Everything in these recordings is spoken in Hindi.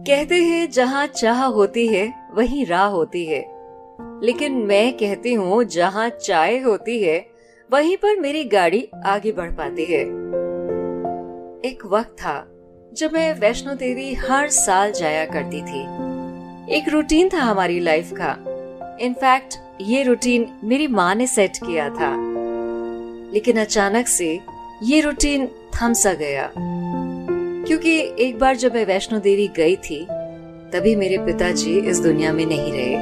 कहते हैं जहाँ चाह होती है वहीं राह होती है, लेकिन मैं कहती हूँ जहाँ चाय होती है वहीं पर मेरी गाड़ी आगे बढ़ पाती है। एक वक्त था जब मैं वैष्णो देवी हर साल जाया करती थी। एक रूटीन था हमारी लाइफ का। इनफैक्ट ये रूटीन मेरी माँ ने सेट किया था, लेकिन अचानक से ये रूटीन थम सा गया, क्योंकि एक बार जब मैं वैष्णो देवी गई थी तभी मेरे पिताजी इस दुनिया में नहीं रहे।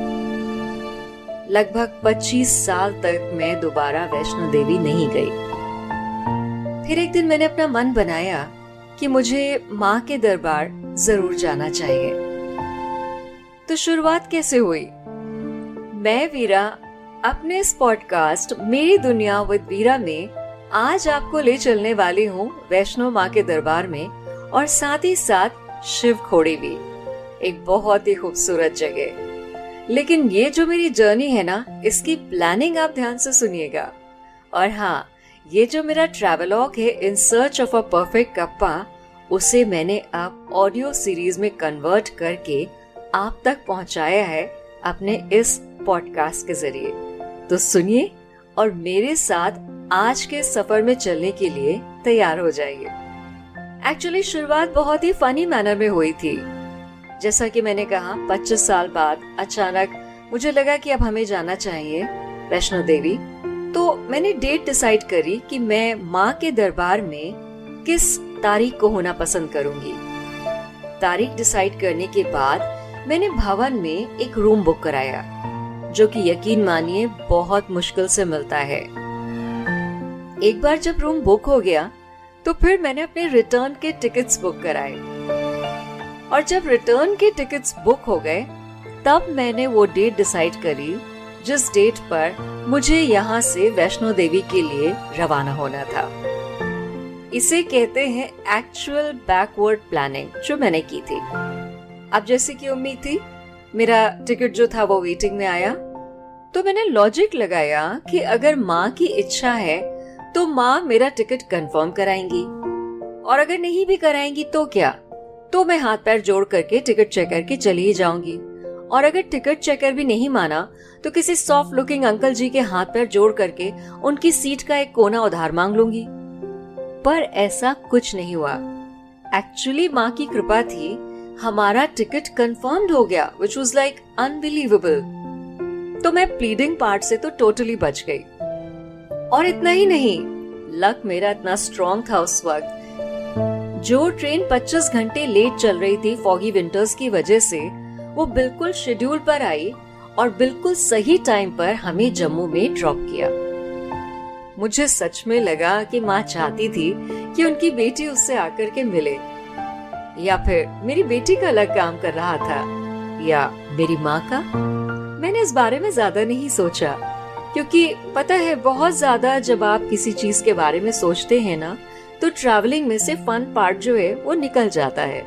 लगभग 25 साल तक मैं दोबारा वैष्णो देवी नहीं गई। फिर एक दिन मैंने अपना मन बनाया कि मुझे माँ के दरबार जरूर जाना चाहिए। तो शुरुआत कैसे हुई? मैं वीरा अपने इस पॉडकास्ट मेरी दुनिया विद वीरा में आज आपको ले चलने वाली हूँ वैष्णो माँ के दरबार में, और साथ ही साथ शिव खोड़ी भी, एक बहुत ही खूबसूरत जगह। लेकिन ये जो मेरी जर्नी है ना, इसकी प्लानिंग आप ध्यान से सुनिएगा। और हाँ, ये जो मेरा ट्रैवलॉग है in search of a perfect kappa, उसे मैंने अब ऑडियो सीरीज में कन्वर्ट करके आप तक पहुंचाया है अपने इस पॉडकास्ट के जरिए। तो सुनिए और मेरे साथ आज के सफर में चलने के लिए तैयार हो जाइए। एक्चुअली शुरुआत बहुत ही फनी मैनर में हुई थी। जैसा कि मैंने कहा, 25 साल बाद अचानक मुझे लगा कि अब हमें जाना चाहिए वैष्णो देवी। तो मैंने डेट डिसाइड करी कि मैं माँ के दरबार में किस तारीख को होना पसंद करूंगी। तारीख डिसाइड करने के बाद मैंने भवन में एक रूम बुक कराया, जो कि यकीन मानिए बहुत मुश्किल से मिलता है। एक बार जब रूम बुक हो गया तो फिर मैंने अपने रिटर्न के टिकट्स बुक कराए, और जब रिटर्न के टिकट्स बुक हो गए तब मैंने वो डेट डिसाइड करी जिस डेट पर मुझे यहाँ से वैष्णो देवी के लिए रवाना होना था। इसे कहते हैं एक्चुअल बैकवर्ड प्लानिंग, जो मैंने की थी। अब जैसे कि उम्मीद थी, मेरा टिकट जो था वो वेटिंग में आया। तो मैंने लॉजिक लगाया कि अगर माँ की इच्छा है तो माँ मेरा टिकट कंफर्म कराएंगी, और अगर नहीं भी कराएंगी तो क्या, तो मैं हाथ पैर जोड़ करके टिकट चेक करके चली ही जाऊंगी। और अगर टिकट चेकर भी नहीं माना तो किसी सॉफ्ट लुकिंग अंकल जी के हाथ पैर जोड़ करके उनकी सीट का एक कोना उधार मांग लूंगी। पर ऐसा कुछ नहीं हुआ। एक्चुअली माँ की कृपा थी, हमारा टिकट कंफर्म्ड हो गया, which was like unbelievable। तो मैं प्लीडिंग पार्ट से तो टोटली बच गई। और इतना ही नहीं, लक मेरा इतना स्ट्रॉन्ग था उस वक्त। जो ट्रेन 25 घंटे लेट चल रही थी फॉगी विंटर्स की वजह से, वो बिल्कुल शेड्यूल पर आई और बिल्कुल सही टाइम पर हमें जम्मू में ड्रॉप किया। मुझे सच में लगा कि माँ चाहती थी कि उनकी बेटी उससे आकर के मिले, या फिर मेरी बेटी का अलग काम कर रहा था, या मेरी माँ का। मैंने इस बारे में ज्यादा नहीं सोचा, क्योंकि पता है बहुत ज्यादा जब आप किसी चीज के बारे में सोचते हैं ना, तो ट्रैवलिंग में से फन पार्ट जो है वो निकल जाता है।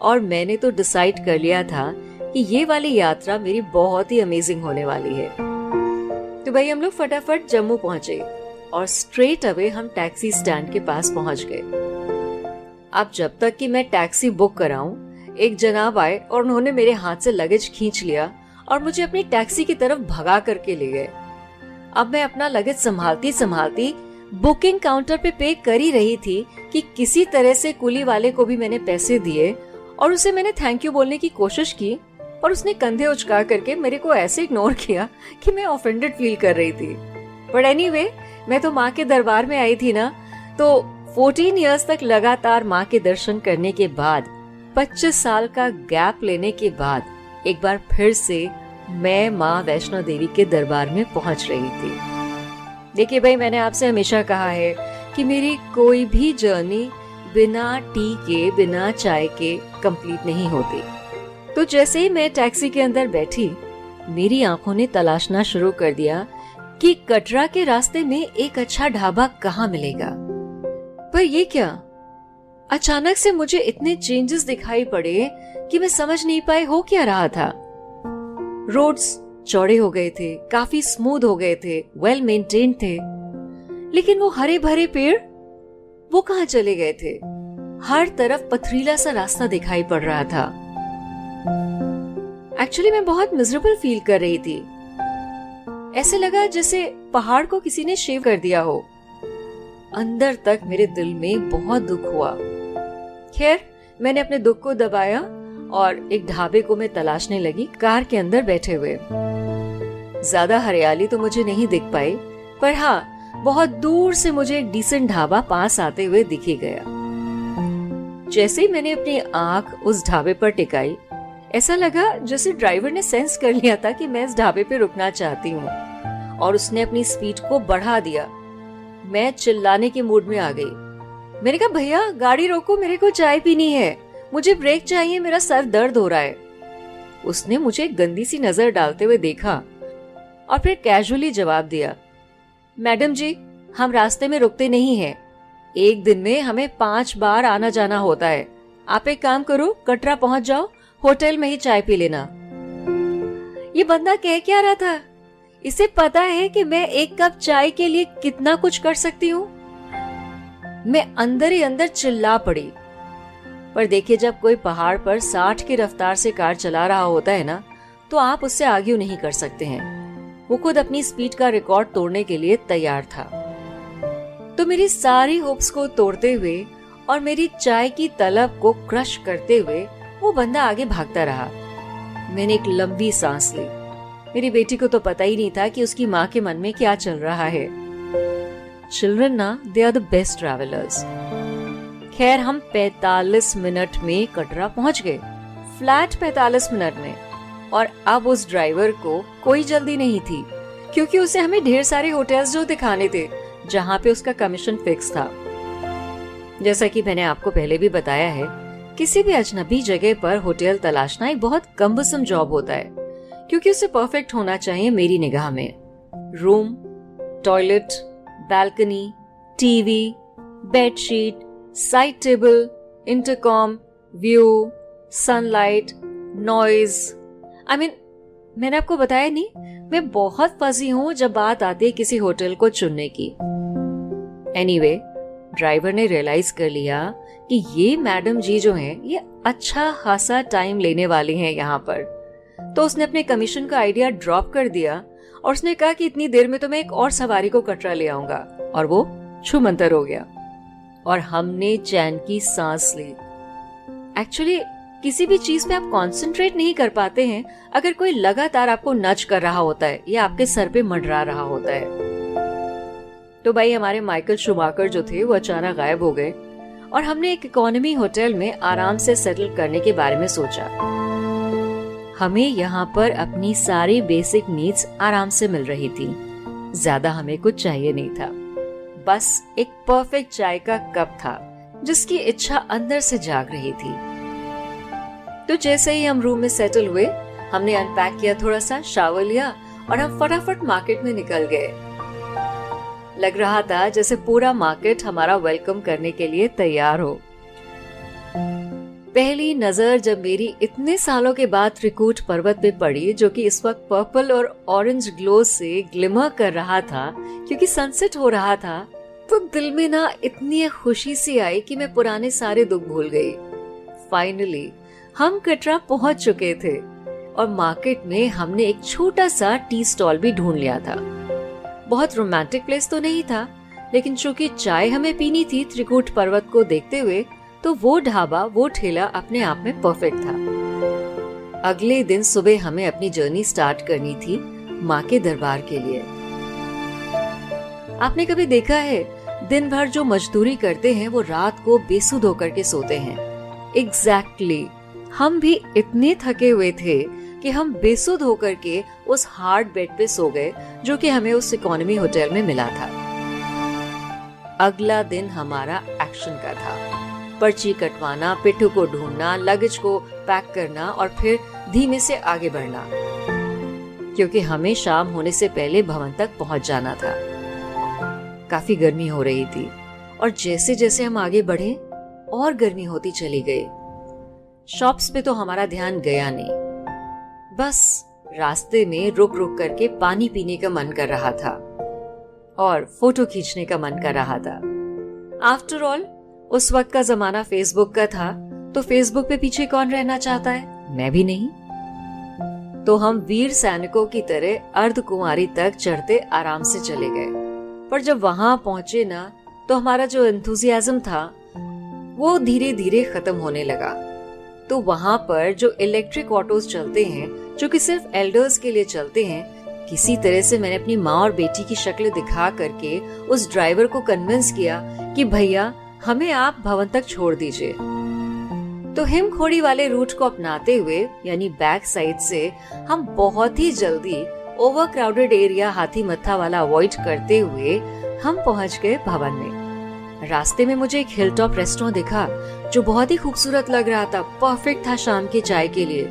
और मैंने तो डिसाइड कर लिया था कि ये वाली यात्रा मेरी बहुत ही अमेजिंग होने वाली है। तो भाई हम लोग फटाफट जम्मू पहुंचे और स्ट्रेट अवे हम टैक्सी स्टैंड के पास पहुंच गए। अब जब तक कि मैं टैक्सी बुक कराऊं, एक जनाब आए और उन्होंने मेरे हाथ से लगेज खींच लिया और मुझे अपनी टैक्सी की तरफ भगा करके ले गए। अब मैं अपना लगेज संभालती संभालती बुकिंग काउंटर पे कर ही रही थी कि किसी तरह से कुली वाले को भी मैंने पैसे दिए और उसे मैंने थैंक यू बोलने की कोशिश की, और उसने कंधे उचका करके मेरे को ऐसे इग्नोर किया कि मैं ऑफेंडेड फील कर रही थी। बट एनीवे, मैं तो माँ के दरबार में आई थी ना, तो 14 इयर्स तक लगातार माँ के दर्शन करने के बाद, 25 साल का गैप लेने के बाद एक बार फिर से मैं माँ वैष्णो देवी के दरबार में पहुंच रही थी। देखिए भाई, मैंने आपसे हमेशा कहा है कि मेरी कोई भी जर्नी बिना टी के, बिना चाय के कंप्लीट नहीं होती। तो जैसे ही मैं टैक्सी के अंदर बैठी, मेरी आंखों ने तलाशना शुरू कर दिया कि कटरा के रास्ते में एक अच्छा ढाबा कहाँ मिलेगा। पर ये क्या, अचानक से मुझे इतने चेंजेस दिखाई पड़े कि मैं समझ नहीं पाई हो क्या रहा था। रोड्स चौड़े हो गए थे, काफी स्मूथ हो गए थे, वेल मेंटेन्ड थे, लेकिन वो हरे भरे पेड़ वो कहाँ चले गए थे? हर तरफ पथरीला सा रास्ता दिखाई पड़ रहा था। एक्चुअली मैं बहुत मिजरेबल फील कर रही थी। ऐसे लगा जैसे पहाड़ को किसी ने शेव कर दिया हो। अंदर तक मेरे दिल में बहुत दुख हुआ। खैर, मैंने अपने दुख को दबाया और एक ढाबे को मैं तलाशने लगी, कार के अंदर बैठे हुए। ज्यादा हरियाली तो मुझे नहीं दिख पाई, पर हाँ, बहुत दूर से मुझे एक डिसेंट ढाबा पास आते हुए दिख ही गया। जैसे ही मैंने अपनी आंख उस ढाबे पर टिकाई, ऐसा लगा जैसे ड्राइवर ने सेंस कर लिया था कि मैं इस ढाबे पे रुकना चाहती हूँ, और उसने अपनी स्पीड को बढ़ा दिया। मैं चिल्लाने के मूड में आ गई। मैंने कहा, भैया गाड़ी रोको, मेरे को चाय पीनी है, मुझे ब्रेक चाहिए, मेरा सर दर्द हो रहा है। उसने मुझे गंदी सी नजर डालते हुए देखा और फिर कैजुअली जवाब दिया, मैडम जी, हम रास्ते में रुकते नहीं हैं। एक दिन में हमें 5 बार आना जाना होता है। आप एक काम करो, कटरा पहुंच जाओ, होटल में ही चाय पी लेना। ये बंदा कह क्या रहा था? इसे पता है कि मैं एक कप चाय के लिए कितना कुछ कर सकती हूँ। मैं अंदर ही अंदर चिल्ला पड़ी। पर देखिए, जब कोई पहाड़ पर 60 की रफ्तार से कार चला रहा होता है ना, तो आप उससे आर्ग्यू नहीं कर सकते हैं। वो खुद अपनी स्पीड का रिकॉर्ड तोड़ने के लिए तैयार था। तो मेरी सारी होप्स को तोड़ते हुए और मेरी चाय की तलब को क्रश करते हुए वो बंदा आगे भागता रहा। मैंने एक लंबी सांस ली। मेरी बेटी को तो पता ही नहीं था कि उसकी माँ के मन में क्या चल रहा है। चिल्ड्रन ना, they are the best travellers. खैर, हम 45 मिनट में कटरा पहुंच गए, फ्लैट 45 मिनट में। और अब उस ड्राइवर को कोई जल्दी नहीं थी, क्योंकि उसे हमें ढेर सारे होटल्स जो दिखाने थे जहाँ पे उसका कमीशन फिक्स था। जैसा कि मैंने आपको पहले भी बताया है, किसी भी अजनबी जगह पर होटल तलाशना एक बहुत कम्बसम जॉब होता है, क्योंकि उसे परफेक्ट होना चाहिए मेरी निगाह में। Room, toilet, balcony, TV, bedsheet, side table, intercom, view, sunlight, noise. मैंने आपको बताया नहीं, मैं बहुत फंसी हूँ जब बात आती है किसी होटल को चुनने की। एनीवे, ड्राइवर ने रियलाइज कर लिया कि ये मैडम जी जो हैं, ये अच्छा खासा टाइम लेने वाली हैं यहाँ पर। तो उसने अपने कमीशन का आइडिया ड्रॉप कर दिया और उसने कहा कि इतनी देर में तो मैं एक और सवारी को कटरा ले आऊंगा। और वो छूमंतर हो गया और हमने चैन की सांस ली। एक्चुअली किसी भी चीज पे आप कंसंट्रेट नहीं कर पाते हैं अगर कोई लगातार आपको नच कर रहा होता है या आपके सर पे मंडरा रहा होता है। तो भाई, हमारे माइकल शूमाकर जो थे वो अचानक गायब हो गए और हमने एक इकोनॉमी होटल में आराम से सेटल करने के बारे में सोचा। हमें यहाँ पर अपनी सारी बेसिक नीड्स आराम से मिल रही थी। ज्यादा हमें कुछ चाहिए नहीं था, बस एक परफेक्ट चाय का कप था जिसकी इच्छा अंदर से जाग रही थी। तो जैसे ही हम रूम में सेटल हुए, हमने अनपैक किया, थोड़ा सा शावर लिया और हम फटाफट मार्केट में निकल गए। लग रहा था जैसे पूरा मार्केट हमारा वेलकम करने के लिए तैयार हो। पहली नजर जब मेरी इतने सालों के बाद त्रिकूट पर्वत पे पड़ी, जो कि इस वक्त पर्पल और ऑरेंज ग्लो से ग्लिमर कर रहा था क्योंकि सनसेट हो रहा था, तो दिल में ना इतनी खुशी सी आई कि मैं पुराने सारे दुख भूल गई। फाइनली हम कटरा पहुंच चुके थे और मार्केट में हमने एक छोटा सा टी स्टॉल भी ढूंढ लिया था। बहुत रोमांटिक प्लेस तो नहीं था, लेकिन चूंकि चाय हमें पीनी थी त्रिकूट पर्वत को देखते हुए, तो वो ढाबा, वो ठेला अपने आप में परफेक्ट था। अगले दिन सुबह हमें अपनी जर्नी स्टार्ट करनी थी माँ के दरबार के लिए। आपने कभी देखा है, दिन भर जो मजदूरी करते हैं वो रात को बेसुध होकर के सोते हैं। एग्जैक्टली, हम भी इतने थके हुए थे कि हम बेसुध होकर के उस हार्ड बेड पे सो गए जो कि हमें उस इकोनॉमी होटल में मिला था। अगला दिन हमारा एक्शन का था। पर्ची कटवाना, पिट्ठू को ढूंढना, लगेज को पैक करना और फिर धीमे से आगे बढ़ना, क्योंकि हमें शाम होने से पहले भवन तक पहुंच जाना था। काफी गर्मी हो रही थी और जैसे जैसे हम आगे बढ़े और गर्मी होती चली गई। शॉप्स पे तो हमारा ध्यान गया नहीं, बस रास्ते में रुक रुक करके पानी पीने का मन कर रहा था और फोटो खींचने का मन कर रहा था। आफ्टर ऑल, उस वक्त का जमाना फेसबुक का था, तो फेसबुक पे पीछे कौन रहना चाहता है? मैं भी नहीं। तो हम वीर सैनिकों की तरह अर्धकुंवारी तक चढ़ते आराम से चले गए। पर जब वहां पहुंचे ना, तो हमारा जो एंथुजियाज्म था वो धीरे धीरे खत्म होने लगा। तो वहां पर जो इलेक्ट्रिक ऑटोज चलते हैं, जो कि सिर्फ एल्डर्स के लिए चलते हैं, किसी तरह से मैंने अपनी माँ और बेटी की शक्ल दिखा करके उस ड्राइवर को कन्विंस किया कि भैया हमें आप भवन तक छोड़ दीजिए। तो हिमखोड़ी वाले रूट को अपनाते हुए, यानी बैक साइड से, हम बहुत ही जल्दी ओवर क्राउडेड एरिया हाथी मत्था वाला अवॉइड करते हुए हम पहुंच गए भवन में। रास्ते में मुझे एक हिल टॉप रेस्टोरेंट दिखा जो बहुत ही खूबसूरत लग रहा था, परफेक्ट था शाम की चाय के लिए।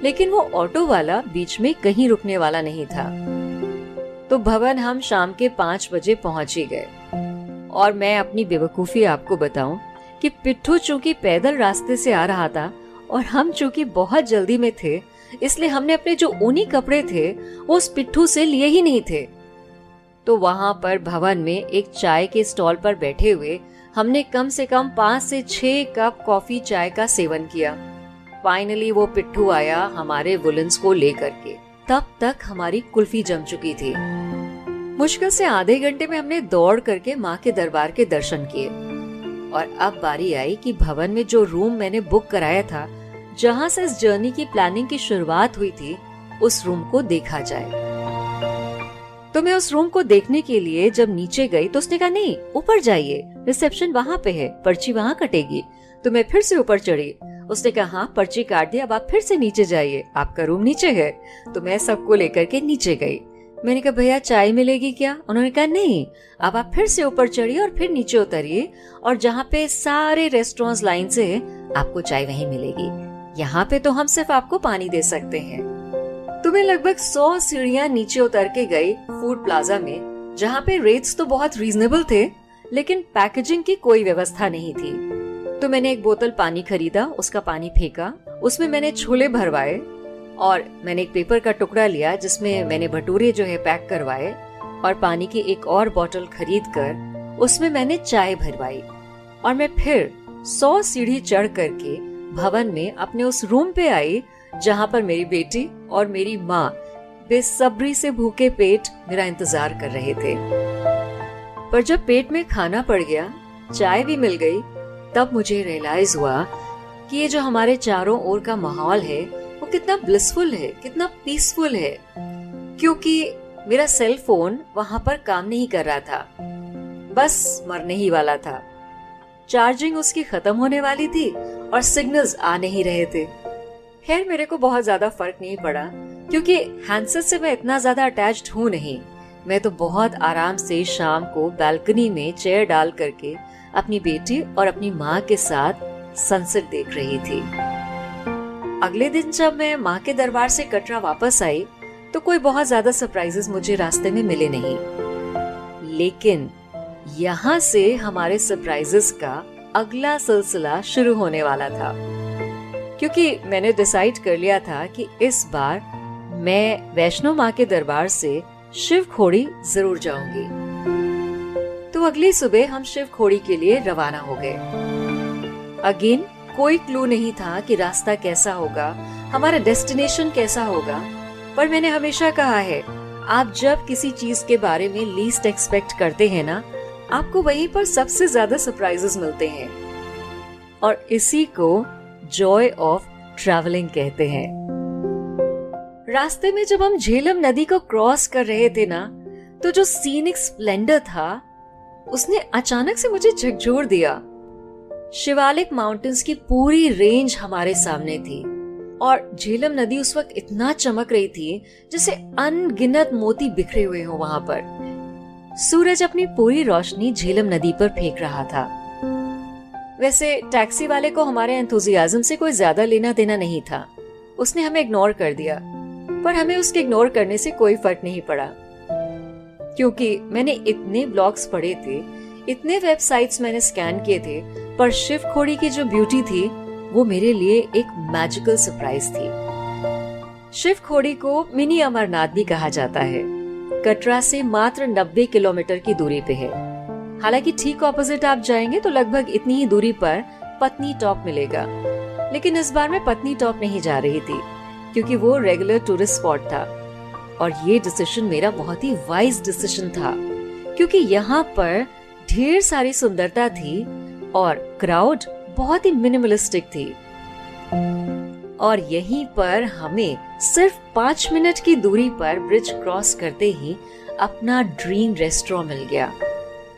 लेकिन वो ऑटो वाला बीच में कहीं रुकने वाला नहीं था। तो भवन हम शाम के 5 बजे पहुंच ही गए। और मैं अपनी बेवकूफी आपको बताऊं कि पिट्ठू चूंकि पैदल रास्ते से आ रहा था और हम चूंकि बहुत जल्दी में थे, इसलिए हमने अपने जो ऊनी कपड़े थे वो उस पिट्ठू से लिए ही नहीं थे। तो वहां पर भवन में एक चाय के स्टॉल पर बैठे हुए हमने कम से कम 5 से 6 कप कॉफी चाय का सेवन किया। फाइनली वो पिट्ठू आया हमारे वुलन्स को लेकर के। तब तक हमारी कुल्फी जम चुकी थी। मुश्किल से आधे घंटे में हमने दौड़ करके माँ के दरबार के दर्शन किए। और अब बारी आई कि भवन में जो रूम मैंने बुक कराया था, जहाँ से इस जर्नी की प्लानिंग की शुरुआत हुई थी, उस रूम को देखा जाए। तो मैं उस रूम को देखने के लिए जब नीचे गई तो उसने कहा नहीं, ऊपर जाइए, रिसेप्शन वहाँ पे है, पर्ची वहाँ कटेगी। तो मैं फिर से ऊपर चढ़ी। उसने कहा हाँ, पर्ची काट दी, अब आप फिर से नीचे जाइए, आपका रूम नीचे है। तो मैं सबको लेकर के नीचे गई। मैंने कहा भैया चाय मिलेगी क्या? उन्होंने कहा नहीं, अब आप फिर से ऊपर चढ़िए और फिर नीचे उतरिए, और जहाँ पे सारे रेस्टोरेंट्स लाइन से है, आपको चाय वहीं मिलेगी। यहाँ पे तो हम सिर्फ आपको पानी दे सकते हैं। तो मैं लगभग 100 सीढ़ियाँ नीचे उतर के गई फूड प्लाजा में, जहाँ पे रेट्स तो बहुत रीजनेबल थे, लेकिन पैकेजिंग की कोई व्यवस्था नहीं थी। तो मैंने एक बोतल पानी खरीदा, उसका पानी फेंका, उसमें मैंने छोले भरवाए, और मैंने एक पेपर का टुकड़ा लिया जिसमें मैंने भटूरे जो है पैक करवाए, और पानी की एक और बोतल खरीद कर उसमें मैंने चाय भरवाई। और मैं फिर 100 सीढ़ी चढ़ करके भवन में अपने उस रूम पे आई जहाँ पर मेरी बेटी और मेरी माँ बेसब्री से भूखे पेट मेरा इंतजार कर रहे थे। पर जब पेट में खाना पड़ गया, चाय भी मिल गई, तब मुझे रियलाइज हुआ कि ये जो हमारे चारों ओर का माहौल है वो कितना ब्लिसफुल है, कितना पीसफुल है। क्योंकि मेरा सेल फोन वहां पर काम नहीं कर रहा था, बस मरने ही वाला था। चार्जिंग उसकी खत्म होने वाली थी और सिग्नल्स आ नहीं रहे थे। खैर मेरे को बहुत ज्यादा फर्क नहीं पड़ा, क्योंकि हैंडसेट से मैं इतना ज्यादा अटैच्ड हूँ नहीं। मैं तो बहुत आराम से शाम को बालकनी में चेयर डाल करके अपनी बेटी और अपनी माँ के साथ सनसेट देख रही थी। अगले दिन जब मैं माँ के दरबार से कटरा वापस आई तो कोई बहुत ज्यादा सरप्राइजेस मुझे रास्ते में मिले नहीं। लेकिन यहाँ से हमारे सरप्राइजेस का अगला सिलसिला शुरू होने वाला था, क्योंकि मैंने डिसाइड कर लिया था कि इस बार मैं वैष्णो माँ के दरबार से शिव खोड़ी जरूर जाऊंगी। तो अगली सुबह हम शिव खोड़ी के लिए रवाना हो गए। अगेन कोई क्लू नहीं था कि रास्ता कैसा होगा, हमारा डेस्टिनेशन कैसा होगा। पर मैंने हमेशा कहा है, आप जब किसी चीज के बारे में लीस्ट एक्सपेक्ट करते हैं ना, आपको वहीं पर सबसे ज्यादा सरप्राइजेस मिलते हैं। और इसी को जॉय ऑफ ट्रैवलिंग कहते हैं। रास्ते में जब हम झेलम नदी को क्रॉस कर रहे थे ना, तो जो सीनिक स्प्लेंडर था उसने अचानक से मुझे झकझोर दिया। शिवालिक माउंटेन्स की पूरी रेंज हमारे सामने थी, और झेलम नदी उस वक्त इतना चमक रही थी जैसे अनगिनत मोती बिखरे हुए हो वहां पर। सूरज अपनी पूरी रोशनी झेलम नदी पर फेंक रहा था। वैसे टैक्सी वाले को हमारे एंथुजियाज्म से कोई ज्यादा लेना देना नहीं था, उसने हमें इग्नोर कर दिया। पर हमें उसके इग्नोर करने से कोई फर्क नहीं पड़ा, क्योंकि मैंने इतने ब्लॉग्स पढ़े थे, इतने वेबसाइट्स मैंने स्कैन किए थे, पर शिव खोड़ी की जो ब्यूटी थी वो मेरे लिए एक मैजिकल सरप्राइज थी। शिव खोड़ी को मिनी अमरनाथ भी कहा जाता है। कटरा से मात्र 90 किलोमीटर की दूरी पे है। हालांकि ठीक ऑपोजिट आप जाएंगे तो लगभग इतनी ही दूरी पर पत्नी टॉप मिलेगा, लेकिन इस बार मैं पत्नी टॉप नहीं जा रही थी। क्योंकि वो रेगुलर टूरिस्ट स्पॉट था। और ये डिसीजन मेरा बहुत ही वाइज डिसीजन था, क्योंकि यहाँ पर ढेर सारी सुंदरता थी और क्राउड बहुत ही मिनिमलिस्टिक थी। और यहीं पर हमें सिर्फ 5 मिनट की दूरी पर ब्रिज क्रॉस करते ही अपना ड्रीम रेस्टोरेंट मिल गया।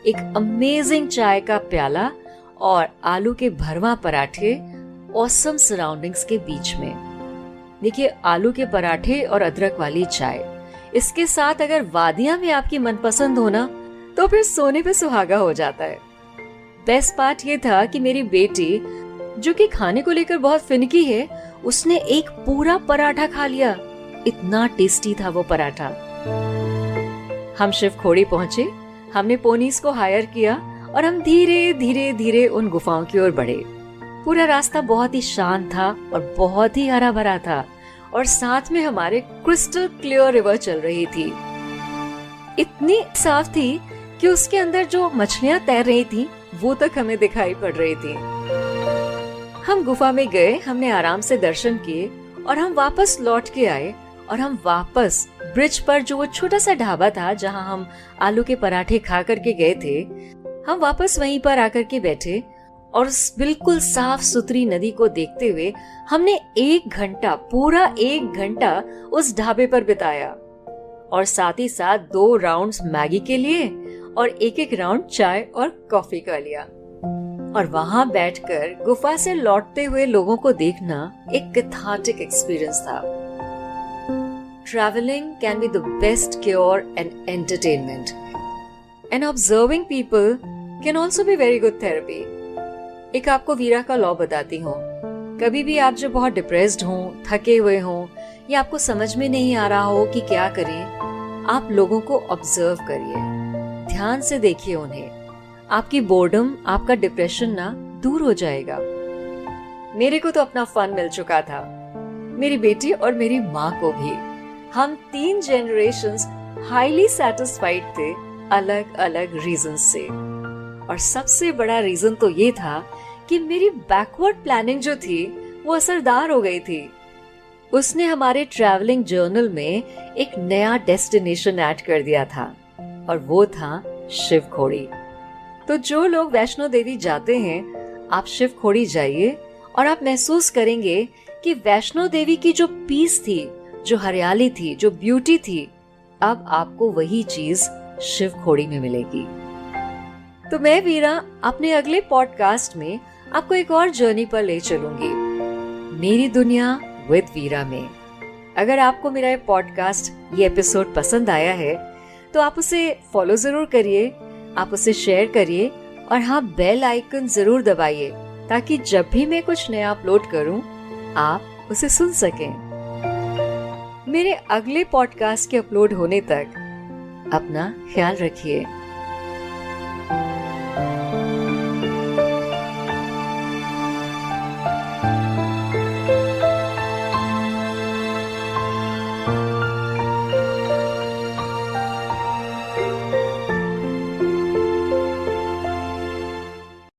एक अमेजिंग चाय का प्याला और आलू के भरवा पराठे ऑसम सराउंडिंग्स के बीच में। देखिए, आलू के पराठे और अदरक वाली चाय, इसके साथ अगर वादियां भी आपकी मनपसंद हो ना, तो फिर सोने पे सुहागा हो जाता है। बेस्ट पार्ट ये था कि मेरी बेटी, जो कि खाने को लेकर बहुत फिनिकी है, उसने एक पूरा पराठा खा लिया। इतना टेस्टी था वो पराठा। हम शिवखोड़ी पहुंचे, हमने पोनीस को हायर किया और हम धीरे धीरे धीरे उन गुफाओं की ओर बढ़े। पूरा रास्ता बहुत ही शांत था और बहुत ही हरा भरा था, और साथ में हमारे क्रिस्टल क्लियर रिवर चल रही थी। इतनी साफ थी कि उसके अंदर जो मछलियां तैर रही थी वो तक हमें दिखाई पड़ रही थी। हम गुफा में गए, हमने आराम से दर्शन किए और हम वापस लौट के आए। और हम वापस ब्रिज पर जो वो छोटा सा ढाबा था जहां हम आलू के पराठे खा करके गए थे, हम वापस वहीं पर आकर के बैठे और उस बिल्कुल साफ सुथरी नदी को देखते हुए हमने 1 घंटा, पूरा 1 घंटा उस ढाबे पर बिताया। और साथ ही साथ 2 राउंड्स मैगी के लिए और 1-1 राउंड चाय और कॉफी का लिया। और वहां बैठकर गुफा से लौटते हुए लोगों को देखना एक कैथार्टिक एक्सपीरियंस था। Traveling can be the best cure and entertainment. And observing people can also be very good therapy. एक आपको वीरा का लॉ बताती हूँ। कभी भी आप जब बहुत डिप्रेस्ड हों, थके हुए हों, या आपको समझ में नहीं आ रहा हो कि क्या करें, आप लोगों को ऑब्जर्व करिए, ध्यान से देखिए उन्हें। आपकी बोर्डम, आपका डिप्रेशन ना दूर हो जाएगा। मेरे को तो अपना फन मिल चुका था, मेरी बेटी और मेरी माँ को भी। हम 3 जनरेशंस हाईली सैटिस्फाइड थे, अलग अलग रीजंस से। और सबसे बड़ा रीजन तो ये था कि मेरी बैकवर्ड प्लानिंग जो थी वो असरदार हो गई थी। उसने हमारे ट्रैवलिंग जर्नल में एक नया डेस्टिनेशन ऐड कर दिया था, और वो था शिवखोड़ी। तो जो लोग वैष्णो देवी जाते हैं, आप शिवखोड़ी जाइए और आप महसूस करेंगे कि वैष्णो देवी की जो पीस थी, जो हरियाली थी, जो ब्यूटी थी, अब आपको वही चीज शिवखोड़ी में मिलेगी। तो मैं वीरा अपने अगले पॉडकास्ट में आपको एक और जर्नी पर ले चलूंगी, मेरी दुनिया विद वीरा में। अगर आपको मेरा ये पॉडकास्ट, ये एपिसोड पसंद आया है तो आप उसे फॉलो जरूर करिए, आप उसे शेयर करिए, और हाँ, बेल आइकन जरूर दबाइए ताकि जब भी मैं कुछ नया अपलोड करूं आप उसे सुन सकें। मेरे अगले पॉडकास्ट के अपलोड होने तक अपना ख्याल रखिए।